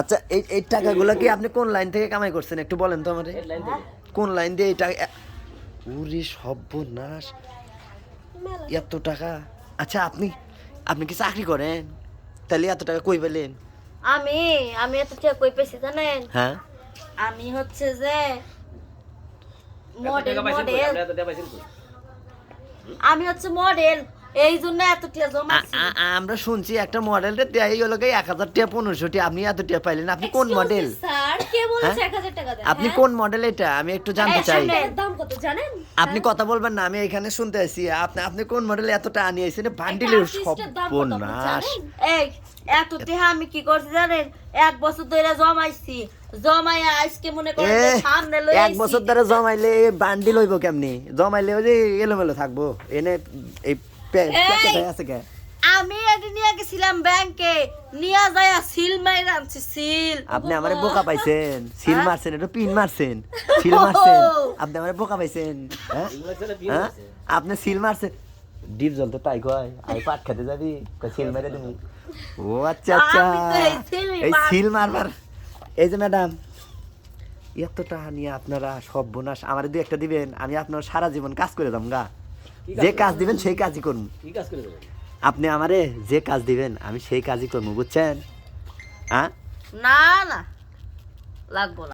আচ্ছা এই টাকাগুলো কি আপনি কোন লাইন থেকে কামাই করছেন একটু বলেন তো আমারে? কোন লাইন দিয়ে এই টাকা? ওরে সর্বনাশ, এত টাকা! আচ্ছা আপনি আপনি কি চাকরি করেন? তাহলে এত টাকা কই পেলেন? আমি আমি এত টাকা কই পেছি জানেন? হ্যাঁ, আমি হচ্ছে যে মডেল মডেল আমি হচ্ছে মডেল, এই জন্য এত টাকা জমাছি। আমরা শুনছি একটা মডেলটা দেয় হলো 1000 টাকা 1500 টাকা, আপনি এত টাকা পাইলেন? আপনি কোন মডেল? স্যার কে বলেছে হ্যাঁ? 1000 টাকা দেন? আপনি কোন মডেল এটা আমি একটু জানতে চাই। এর দাম কত জানেন? আপনি কথা বলবেন না, আমি এখানে শুনতে আছি। আপনি আপনি কোন মডেল এত টাকা নিয়ে আইছেন? বান্ডিলের artist-এর দাম কত আপনি সর্বনাশ! জানেন? এই এত টাকা আমি কি করছি জানেন? 1 বছর ধরে জমাইছি, জমাইয়া আজকে মনে করেন যে সামনে লই এক বছর ধরে জমাইলে বান্ডিল হইব কেমনি? জমাইলে ওই যে এলোমেলো থাকবো। এনে এই প্যাকেটে আছে কে? আমি এটি নিয়ে গেছিলাম ব্যাংকে, নিয়ে যাইয়া সিল মাইরা আনছি, সিল। আপনি আমারে বোকা পাইছেন? সিল মারছেন, এটা পিন মারছেন, সিল মারছেন। আপনি আমারে বোকা পাইছেন? হ্যাঁ? হ্যাঁ? আপনি সিল মারছেন? ডিপ জল তো তাই কয়, আই পাট খেতে যাবি, কয় সিল মেরে দিবি। ও আচ্ছা আচ্ছা, আমি তো এই সিলই এই মার- সিল মারবার। এই যে ম্যাডাম, এত টাকা নিয়ে আপনারা সর্বনাশ। আমারে দুই একটা দিবেন, আমি আপনার সারা জীবন কাজ করে যাম গা। যে কাজ দিবেন সেই কাজই করবো। কি কাজ করে দেবেন? আপনি আমারে যে কাজ দিবেন আমি সেই কাজই করবো, বুঝছেন? হ্যাঁ? না না, লাগবো না।